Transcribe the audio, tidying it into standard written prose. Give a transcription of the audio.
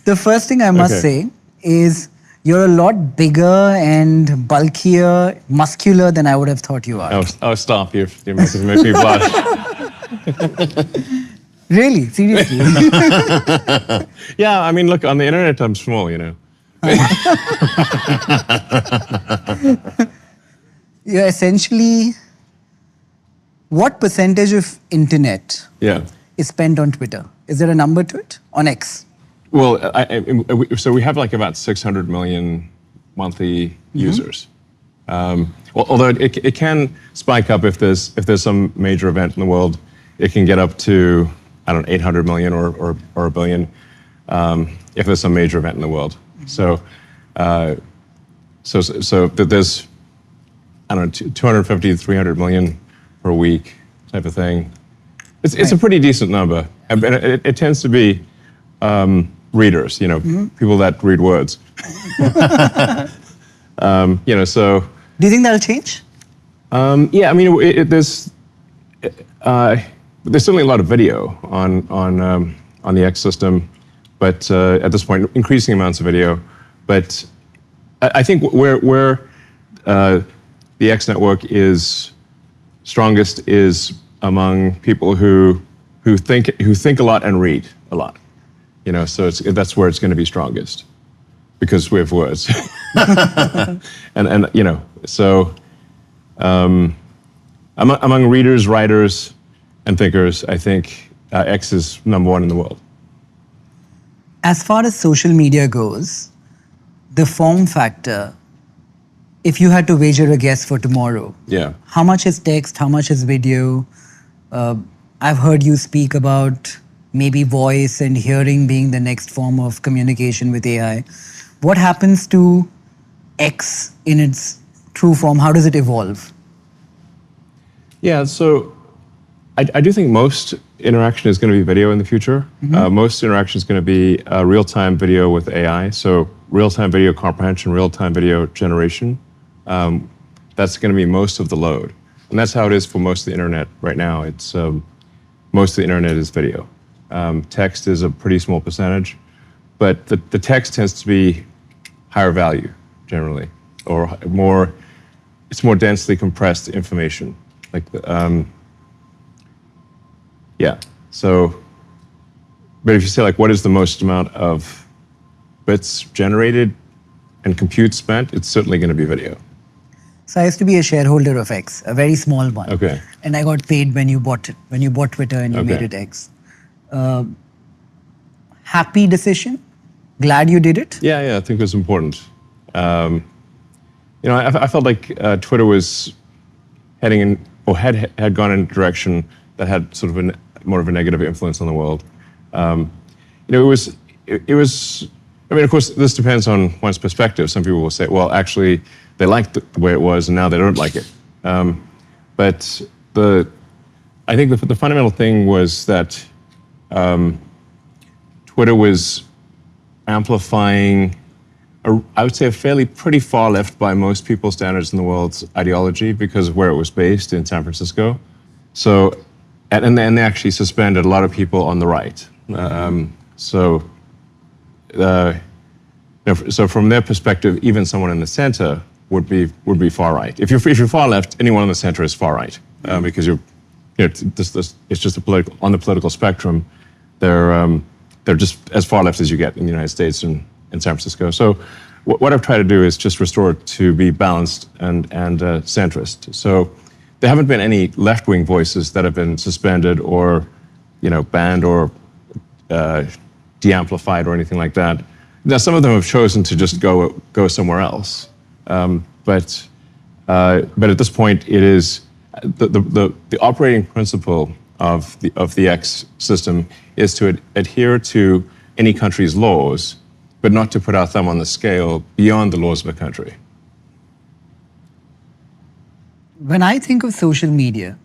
The first thing I must say is you're a lot bigger and bulkier, muscular than I would have thought you are. Oh, stop. You're making me blush. Really? Seriously? Yeah, I mean, look, on the internet, I'm small, you know. You're essentially... What percentage of internet is spent on Twitter? Is there a number to it? On X? Well, so we have like about 600 million monthly users. Well, although it can spike up if there's some major event in the world, it can get up to, I don't know, 800 million or a billion if there's some major event in the world. So there's, I don't know, 250 to 300 million per week type of thing. It's a pretty decent number, and it tends to be readers, you know, people that read words. You know, so. Do you think that'll change? Yeah, I mean, there's certainly a lot of video on the X system, but at this point, increasing amounts of video. But I think where the X network is strongest is among people who think a lot and read a lot. You know, so that's where it's going to be strongest, because we have words. and you know, so among readers, writers, and thinkers, I think X is #1 in the world. As far as social media goes, the form factor, if you had to wager a guess for tomorrow, how much is text, how much is video? I've heard you speak about maybe voice and hearing being the next form of communication with AI. What happens to X in its true form? How does it evolve? Yeah, so I do think most interaction is going to be video in the future. Most interaction is going to be real-time video with AI. So real-time video comprehension, real-time video generation. That's going to be most of the load. And that's how it is for most of the internet right now. It's most of the internet is video. Text is a pretty small percentage, but the text tends to be higher value generally, or it's more densely compressed information. Like, yeah. So, but if you say like, what is the most amount of bits generated and compute spent, it's certainly going to be video. So I used to be a shareholder of X, a very small one. Okay. And I got paid when you bought it, when you bought Twitter and you made it X. Happy decision? Glad you did it? Yeah, I think it was important. You know, I felt like Twitter was heading in, or had gone in a direction that had sort of more of a negative influence on the world. You know, it was. I mean, of course, this depends on one's perspective. Some people will say, well, actually, they liked the way it was, and now they don't like it. But I think the fundamental thing was that Twitter was amplifying, I would say, a pretty far left by most people's standards in the world's ideology because of where it was based in San Francisco. So, and then they actually suspended a lot of people on the right. So from their perspective, even someone in the center would be far right. If you're far left, anyone in the center is far right because it's just on the political spectrum. They're just as far left as you get in the United States and in San Francisco. So what I've tried to do is just restore it to be balanced and centrist. So there haven't been any left-wing voices that have been suspended or, you know, banned or de-amplified or anything like that. Now, some of them have chosen to just go somewhere else. But at this point, it is the operating principle of the X system is to adhere to any country's laws, but not to put our thumb on the scale beyond the laws of a country. When I think of social media,